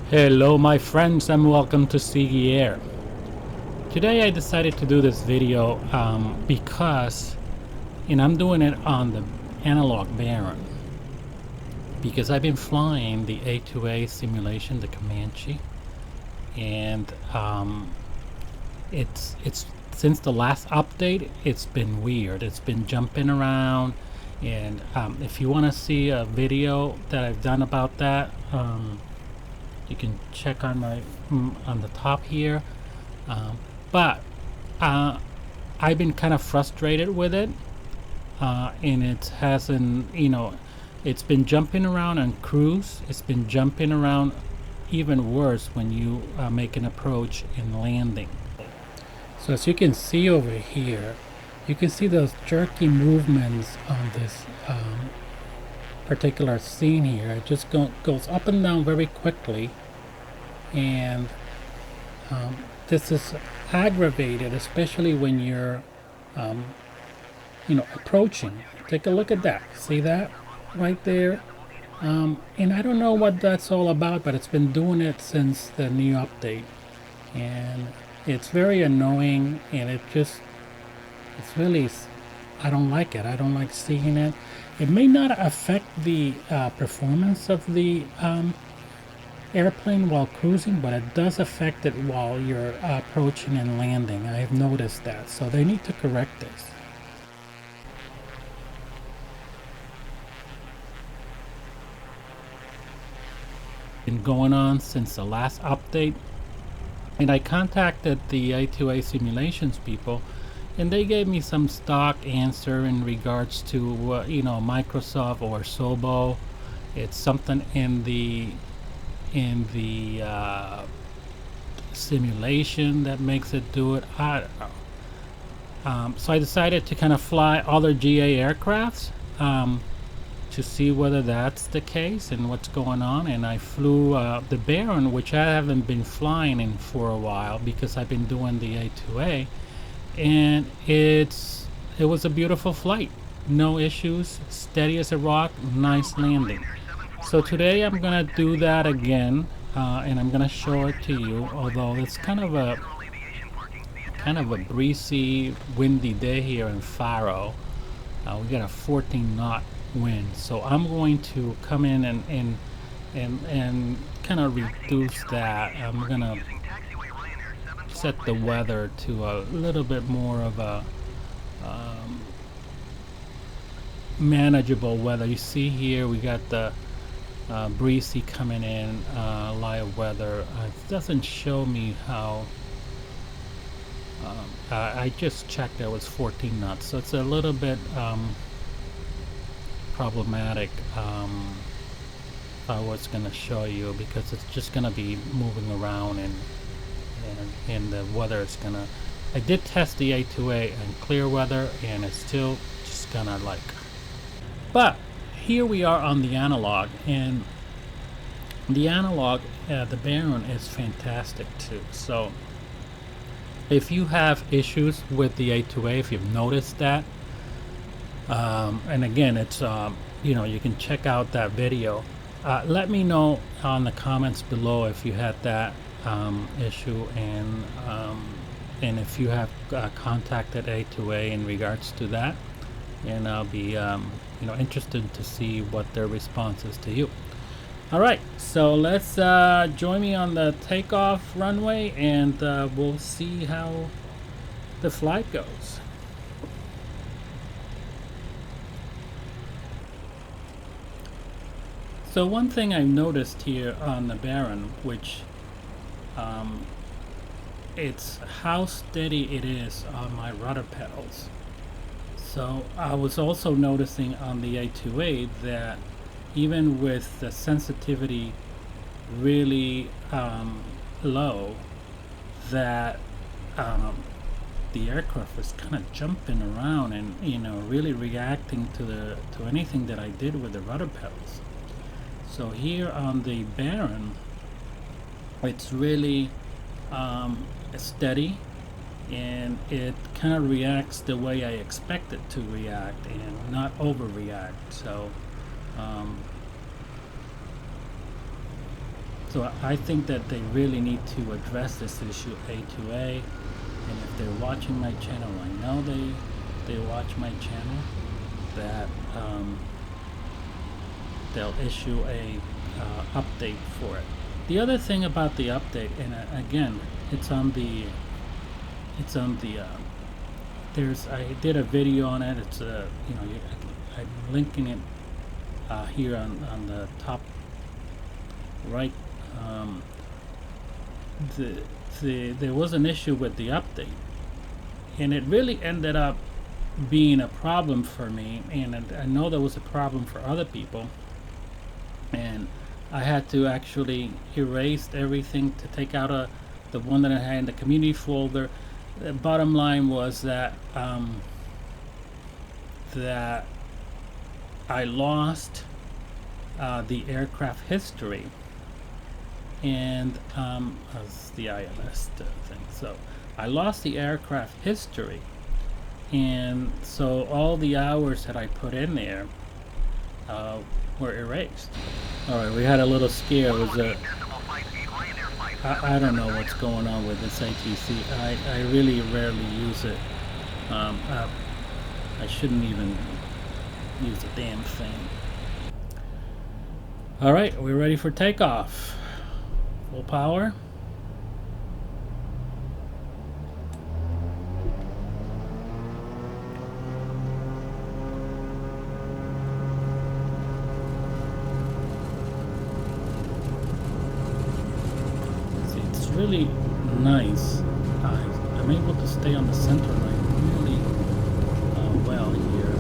Hello my friends and welcome to Sigi Air. Today I decided to do this video because I'm doing it on the analog Baron because I've been flying the A2A simulation, the Commanche, and it's since the last update it's been weird. It's been jumping around, and if you want to see a video that I've done about that, you can check on my on the top here, but I've been kind of frustrated with it, and it hasn't, it's been jumping around on cruise. It's been jumping around even worse when you make an approach and landing. So as you can see over here, you can see those jerky movements on this particular scene here. It just goes up and down very quickly, and this is aggravated, especially when you're approaching. Take a look at that. See that right there? And I don't know what that's all about, but it's been doing it since the new update, and it's very annoying, and it's really, I don't like it. I don't like seeing it. It may not affect the performance of the airplane while cruising, but it does affect it while you're approaching and landing. I have noticed that, so they need to correct this. Been going on since the last update, and I contacted the A2A Simulations people, and they gave me some stock answer in regards to Microsoft or Sobo. It's something in the simulation that makes it do it. I don't know. So I decided to kind of fly other GA aircrafts to see whether that's the case and what's going on. And I flew the Baron, which I haven't been flying in for a while because I've been doing the A2A, and it was a beautiful flight. No issues, steady as a rock, nice landing. So today I'm gonna do that again, and I'm gonna show it to you. Although it's kind of a breezy, windy day here in Faro. We got a 14 knot wind, so I'm going to come in and kind of reduce that. I'm gonna set the weather to a little bit more of a manageable weather. You see here we got the breezy coming in, light weather. It doesn't show me how. I just checked, there was 14 knots, so it's a little bit problematic. I was going to show you because it's just going to be moving around, and the weather is going to. I did test the A2A in clear weather, and it's still just kind of like. But here we are on the analog, and the analog, the Baron is fantastic too. So if you have issues with the A2A, if you've noticed that, and again, it's you can check out that video. Let me know on the comments below if you had that issue, and if you have contacted A2A in regards to that, and I'll be interested to see what their response is to you. All right, so let's join me on the takeoff runway, and we'll see how the flight goes. So one thing I've noticed here on the Baron, which it's how steady it is on my rudder pedals. So I was also noticing on the A2A that even with the sensitivity really low, that the aircraft is kind of jumping around and really reacting to anything that I did with the rudder pedals. So here on the Baron, it's really steady, and it kind of reacts the way I expect it to react and not overreact. So So I think that they really need to address this issue, A2A. And if they're watching my channel, I know they watch my channel, that they'll issue a update for it. The other thing about the update, and again, it's on the I did a video on it. It's I'm linking it here on the top right. There was an issue with the update, and it really ended up being a problem for me, and I know there was a problem for other people, and I had to actually erase everything to take out the one that I had in the community folder. The bottom line was that that I lost the aircraft history, and as the ILS thing. So I lost the aircraft history, and so all the hours that I put in there were erased. Alright, we had a little scare. It was I don't know what's going on with this ATC. I really rarely use it. I shouldn't even use the damn thing. Alright, we're ready for takeoff. Full power. See, it's really nice. I'm able to stay on the center line really well here.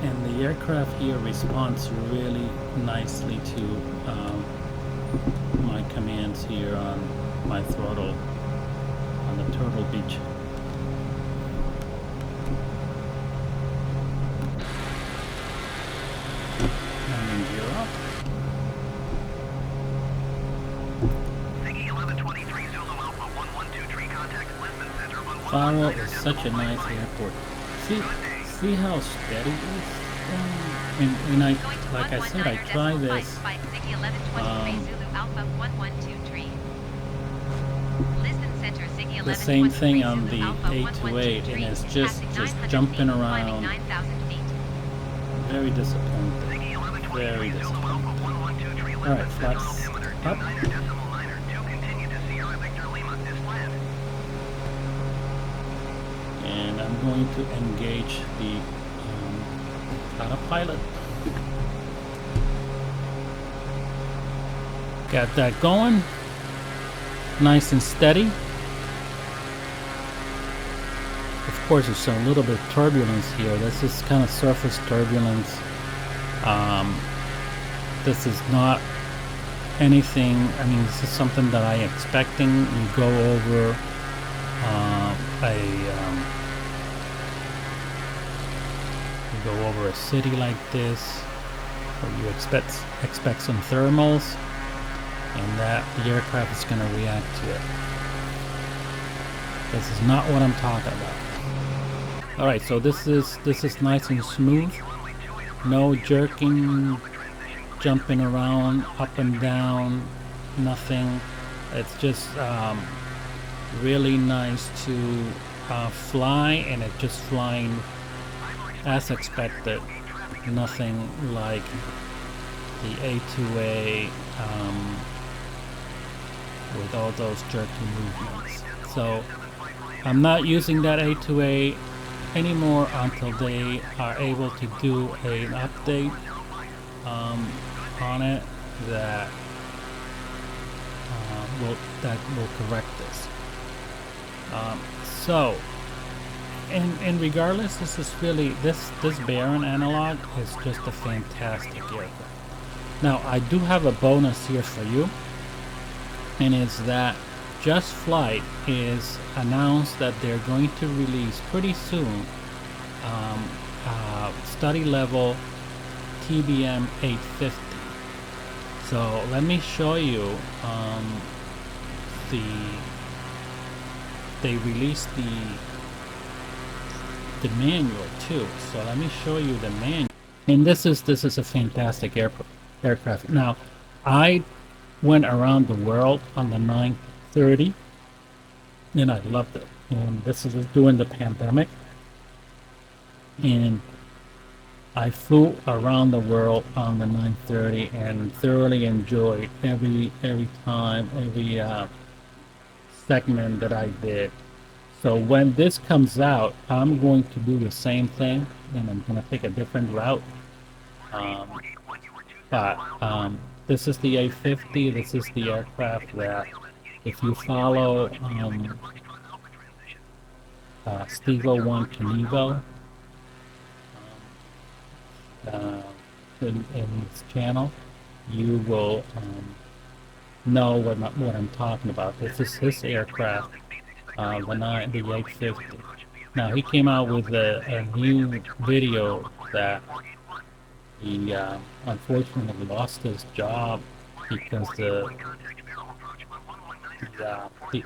And the aircraft here responds really nicely to my commands here on my throttle on the Turtle Beach. Landing gear up. Faro is such a nice airport. See how steady it is? And like I said, I try this the same thing on the A2A, and it's just jumping around. Very disappointing. Very disappointing. Alright, flaps up. And I'm going to engage the autopilot. Got that going. Nice and steady. Of course, there's a little bit of turbulence here. This is kind of surface turbulence. This is not anything, I mean, this is something that I'm expecting. You go over a city like this, where you expect some thermals, and that the aircraft is going to react to it. This is not what I'm talking about. All right, so this is nice and smooth. No jerking, jumping around up and down, nothing. It's just really nice to fly, and it's just flying as expected. Nothing like the A2A with all those jerky movements. So I'm not using that A2A anymore until they are able to do an update on it that will correct this. And regardless, this is really this Baron analog is just a fantastic aircraft. Now I do have a bonus here for you, and it's that Just Flight is announced that they're going to release pretty soon study level TBM 850. So let me show you they released the manual too. So let me show you the manual. And this is a fantastic aircraft. Now, I went around the world on the 930, and I loved it. And this is during the pandemic, and I flew around the world on the 930 and thoroughly enjoyed every time, every segment that I did. So when this comes out, I'm going to do the same thing, and I'm going to take a different route. Um, but this is the A50. This is the aircraft that, if you follow Steve 01 Knievel uh, in his channel, you will know what I'm talking about. This is his aircraft, the 850. Now he came out with a new video that he unfortunately lost his job because the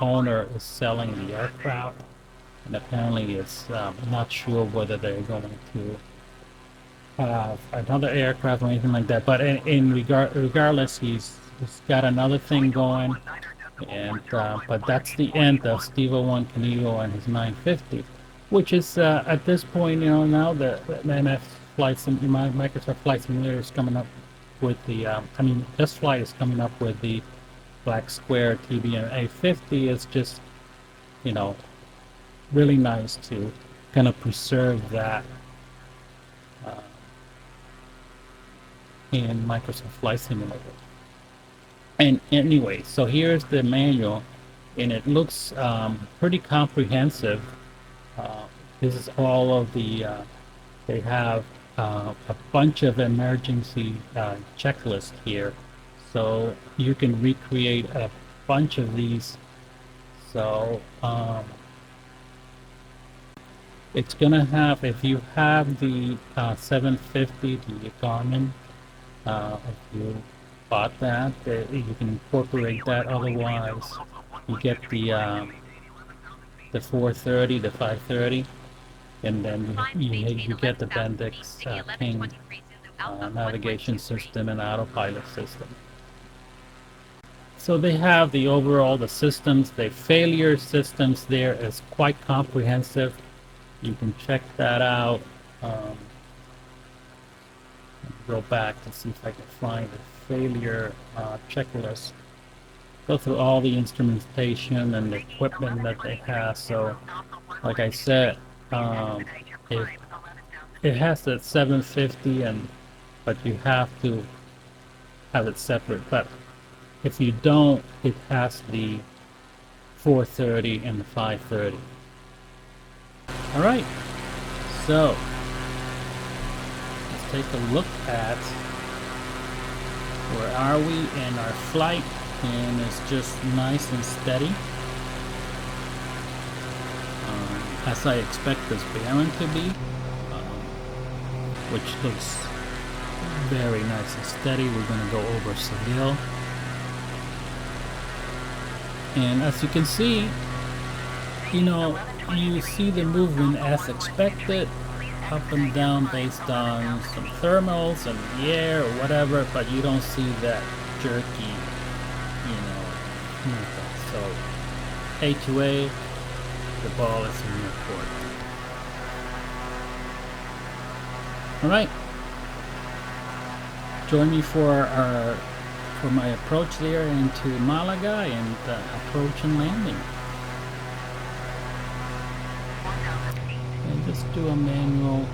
owner is selling the aircraft, and apparently it's not sure whether they're going to have another aircraft or anything like that. But regardless, he's got another thing going, and but that's the end of Steve 01 Canelo and his 950, which is at this point, now the MF Microsoft Flight Simulator is coming up with the Just Flight is coming up with the Black Square TBM A50. Is just, you know really nice to kind of preserve that uh, in Microsoft Flight Simulator. And anyway, so here's the manual, and it looks pretty comprehensive. Uh, this is all of they have a bunch of emergency checklists here, so you can recreate a bunch of these. So it's gonna have, if you have the 750, the Garmin, if you bought that, you can incorporate that. Otherwise, you get the 430, the 530, and then you get the Bendix King navigation system and autopilot system. So they have the systems, the failure systems there is quite comprehensive. You can check that out. Go back to see if I can find the failure checklist. Go through all the instrumentation and the equipment that they have. So, like I said, it has the 750, but you have to have it separate. But if you don't, it has the 430 and the 530. All right, so let's take a look at where are we in our flight, and it's just nice and steady, as I expect this bearing to be, which looks very nice and steady. We're going to go over Seville, and as you can see, you see the movement as expected, up and down based on some thermals and the air or whatever, but you don't see that jerky, movement. So A2A, the ball is in your court. Alright, join me for my approach there into Malaga and approach and landing. And just do a manual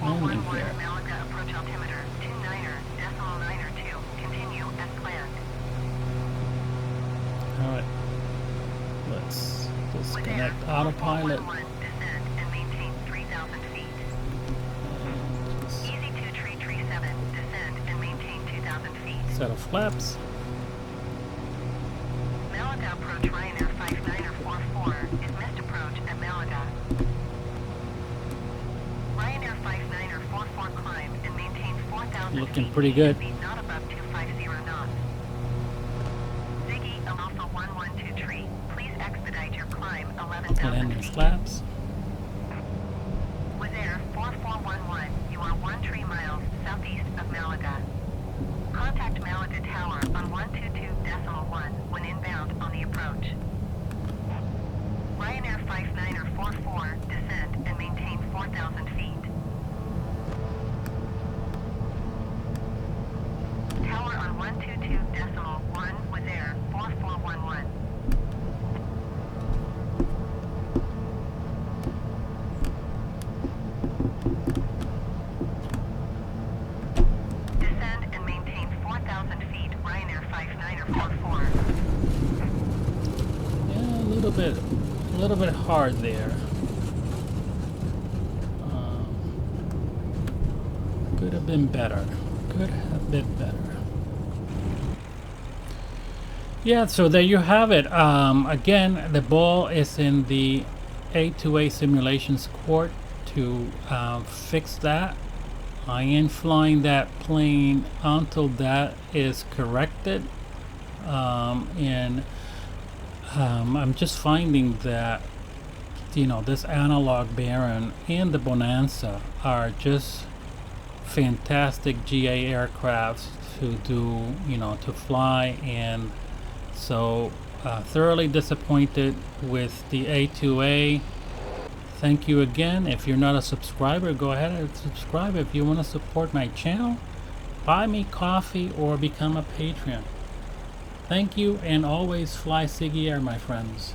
landing here. Alright, let's disconnect autopilot. Set of flaps. Malaga approach Ryanair 5944 is missed approach at Malaga. Ryanair 5944 climb and maintain 4,000 Looking feet. pretty good. Not above 250 knots. Ziggy Alpha 112 please expedite your climb 11,000 Landing feet. flaps. With Air 4411, you are 13 miles Malaga. Contact Malaga Tower on 122.1 when inbound on the approach. Ryanair 59er44, descend and maintain 4,000 feet. Tower on 122.1 with air 4411. Descend and maintain 4,000 feet, Ryanair 59er44. Yeah, a little bit hard there. Could have been better. Could have been better. Yeah, so there you have it. Again, the ball is in the A2A Simulations court to fix that. I am flying that plane until that is corrected. I'm just finding that, you know, this analog Baron and the Bonanza are just fantastic GA aircrafts to do, you know, to fly. And so thoroughly disappointed with the A2A. Thank you again. If you're not a subscriber, go ahead and subscribe. If you want to support my channel, buy me coffee or become a Patreon. Thank you, and always fly Siggy Air, my friends.